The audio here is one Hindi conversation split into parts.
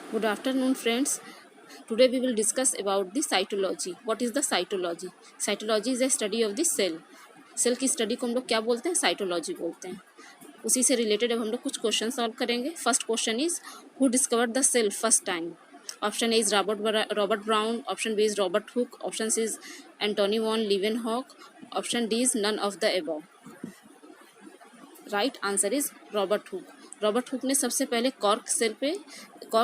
Good afternoon, friends. Today we will discuss about the cytology. What is the cytology? Cytology is a study of the cell. Cell की स्टडी को हम लोग क्या बोलते हैं? साइटोलॉजी बोलते हैं. उसी से रिलेटेड अब हम लोग कुछ क्वेश्चन सॉल्व करेंगे. First question is who discovered the cell first time? Option A is Robert Brown, option B is Robert Hooke, option C is Antonie van Leeuwenhoek, option D is none of the above. Right answer is Robert Hooke. Robert Hooke ने सबसे पहले कॉर्क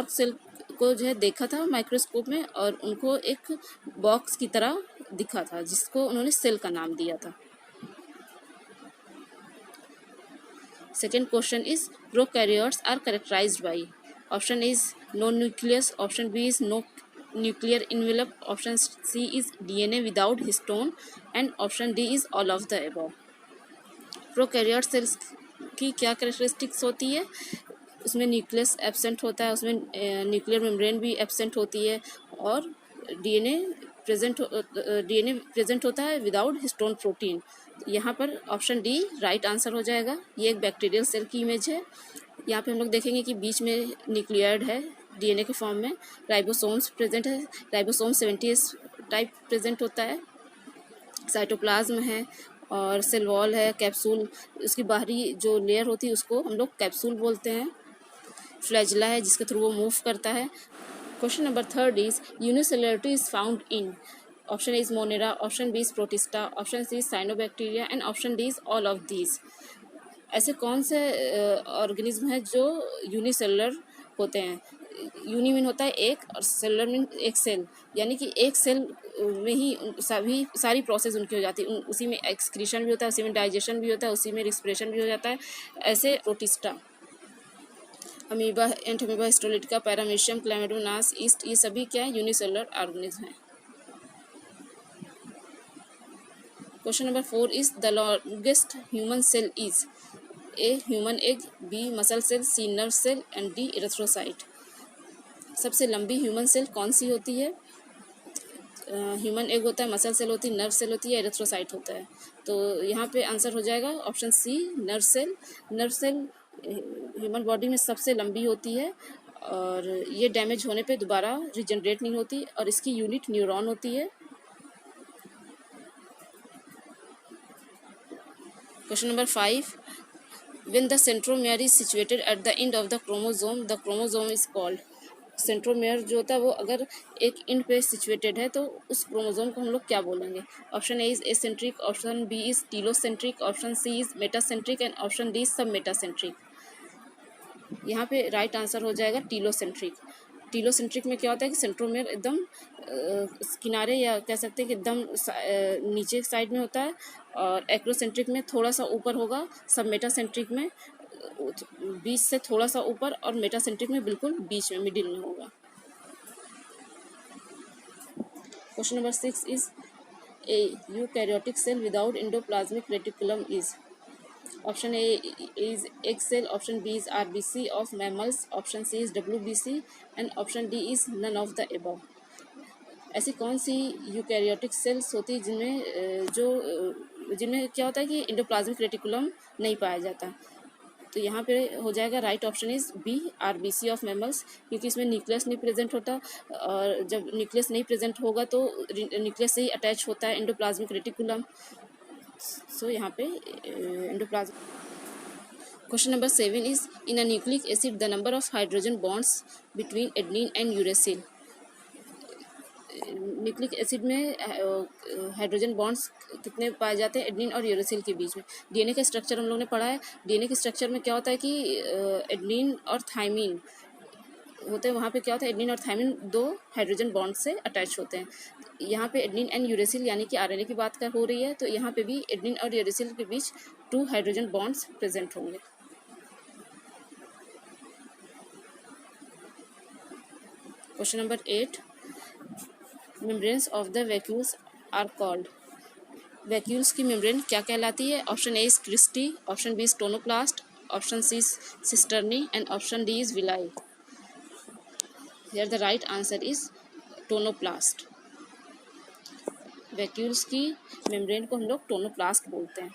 सेल को जो है देखा था माइक्रोस्कोप में, और उनको एक बॉक्स की तरह दिखा था जिसको उन्होंने सेल का नाम दिया था. Second question is prokaryotes are characterized by. Option is no nucleus, option B is no nuclear envelope, option C is DNA without histone, and option D is all of the above. Prokaryote cells की क्या कैरेक्टरिस्टिक्स होती है? उसमें न्यूक्लियस एब्सेंट होता है, उसमें न्यूक्लियर मेम्ब्रेन भी एब्सेंट होती है, और डीएनए प्रेजेंट होता है विदाउट हिस्टोन प्रोटीन. यहाँ पर ऑप्शन डी राइट आंसर हो जाएगा. ये एक बैक्टीरियल सेल की इमेज है. यहाँ पे हम लोग देखेंगे कि बीच में न्यूक्लियॉइड है डीएनए के फॉर्म में, राइबोसोम्स प्रेजेंट है, राइबोसोम 70s टाइप प्रेजेंट होता है, साइटोप्लाज्म है, और सेल वॉल है, कैप्सूल, उसकी बाहरी जो लेयर होती है उसको हम लोग कैप्सूल बोलते हैं, फ्लैजिला है जिसके थ्रू वो मूव करता है. Question number third is unicellularity is found in. Option is Monera, option B is Protista, option C is cyanobacteria, and option D is all of these. ऐसे कौन से ऑर्गेनिज्म हैं जो यूनिसेलुलर होते हैं? यूनि मीन होता है एक, और सेलुलर मीन एक सेल, यानी कि एक सेल में ही सारी प्रोसेस उनकी हो जाती है. उसी में एक्सक्रीशन भी होता है, उसी में डाइजेशन भी होता है, उसी में रिस्पिरेशन भी हो जाता है. ऐसे Protista, amoeba, Entamoeba, histolytica, Paramecium, Chlamydomonas, yeast, ये सभी क्या है? यूनिसेलुलर ऑर्गेनिज्म हैं. Question number 4 is the longest human cell is. A human egg, B muscle cell, C nerve cell, and D erythrocyte. सबसे लंबी ह्यूमन सेल कौन सी होती है? ह्यूमन एग होता है, मसल सेल होती है, नर्व सेल होती है, एरेथ्रोसाइट होता है. तो यहाँ पे आंसर हो जाएगा option C nerve cell. Nerve cell human body में सबसे लंबी होती है, और ये डैमेज होने पे दोबारा रिजनरेट नहीं होती, और इसकी यूनिट न्यूरॉन होती है. Question number 5, when the centromere is situated at the end of the chromosome is called. Centromere जो होता है वो अगर एक इंड पे सिचुएटेड है तो उस क्रोमोसोम को हम लोग क्या बोलेंगे? Option A is acentric, option B is telocentric, option C is metacentric, and option D is sub metacentric. यहाँ पे राइट आंसर हो जाएगा टीलोसेंट्रिक. टीलोसेंट्रिक में क्या होता है कि सेंट्रोमेयर एकदम किनारे, या कह सकते हैं कि एकदम नीचे साइड में होता है, और एक्रोसेंट्रिक में थोड़ा सा ऊपर होगा, सब मेटासेंट्रिक में बीच से थोड़ा सा ऊपर, और मेटासेंट्रिक में बिल्कुल बीच में मिडिल में होगा. Question number 6 is a eukaryotic cell without endoplasmic reticulum is. Option A is egg cell, option B is RBC of mammals, option C is WBC, and option D is none of the above. ऐसी कौन सी यूकैरियोटिक सेल्स होती है जिनमें क्या होता है कि एंडोप्लाज्मिक रेटिकुलम नहीं पाया जाता? तो यहाँ पे हो जाएगा right option is B RBC of mammals, क्योंकि इसमें न्यूक्लियस नहीं प्रेजेंट होता, और जब न्यूक्लियस नहीं प्रेजेंट होगा तो न्यूक्लियस से ही अटैच होता है एंडोप्लाज्मिक रेटिकुलम. सो यहाँ पे endoplasm. Question number 7 is in a nucleic acid the number of hydrogen bonds between adenine and uracil. Nucleic acid में हाइड्रोजन बॉन्ड्स कितने पाए जाते हैं एडेनिन और यूरेसिल के बीच में? डीएनए का स्ट्रक्चर हम लोग ने पढ़ा है. डीएनए के स्ट्रक्चर में क्या होता है कि एडेनिन और थाइमिन होते हैं. वहाँ पे क्या होता है, एडेनिन और थाइमिन दो हाइड्रोजन बॉन्ड से अटैच होते हैं. यहाँ पे एडेनिन एंड यूरेसिल यानी कि आरएनए की बात हो रही है, तो यहाँ पे भी एडेनिन और यूरेसिल के बीच 2 हाइड्रोजन बॉन्ड्स प्रेजेंट होंगे. Question number 8, membranes of the vacuoles are called. Vacuoles की मेम्ब्रेन क्या कहलाती है? Option A is cristae, option B is tonoplast, option C is cisternae, and option D is villi. Here the right answer is tonoplast. Vacuoles की मेम्ब्रेन को हम लोग टोनोप्लास्ट बोलते हैं.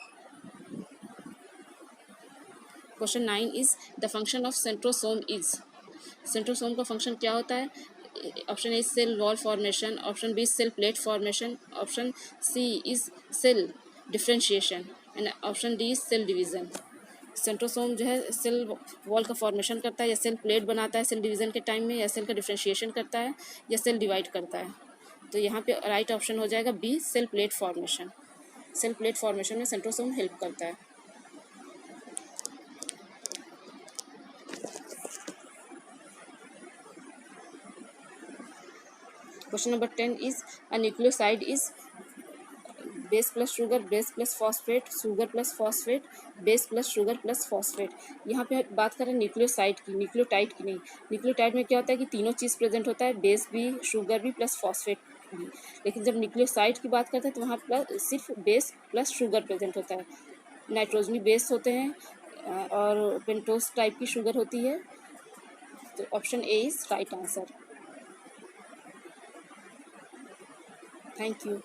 Question 9 is the function of centrosome is. Centrosome का फंक्शन क्या होता है? Option A cell wall formation, option B cell plate formation, option C is cell differentiation and option D is cell division. Centrosome जो है सेल वॉल का फॉर्मेशन करता है या सेल प्लेट बनाता है सेल डिवीज़न के टाइम में, या सेल का डिफ्रेंशिएशन करता है या सेल डिवाइड करता है। तो यहाँ पे राइट ऑप्शन हो जाएगा B cell plate formation. Cell plate formation में सेंट्रोसोम हेल्प करता है। Question number 10 is a nucleoside is base plus sugar, base plus phosphate, sugar plus phosphate, base plus sugar plus phosphate. यहाँ पे बात करें न्यूक्लियोसाइड की, न्यूक्लियोटाइड की नहीं। न्यूक्लियोटाइड में क्या होता है कि तीनों चीज़ प्रेजेंट होता है, बेस भी, शुगर भी, प्लस फॉस्फेट भी। लेकिन जब न्यूक्लियोसाइड की बात करते हैं तो वहाँ प्लस सिर्फ बेस प्लस शुगर प्रेजेंट होता है। नाइट्रोजनी बेस होते हैं और पेंटोस टाइप की शुगर होती है। तो option A is right answer. Thank you.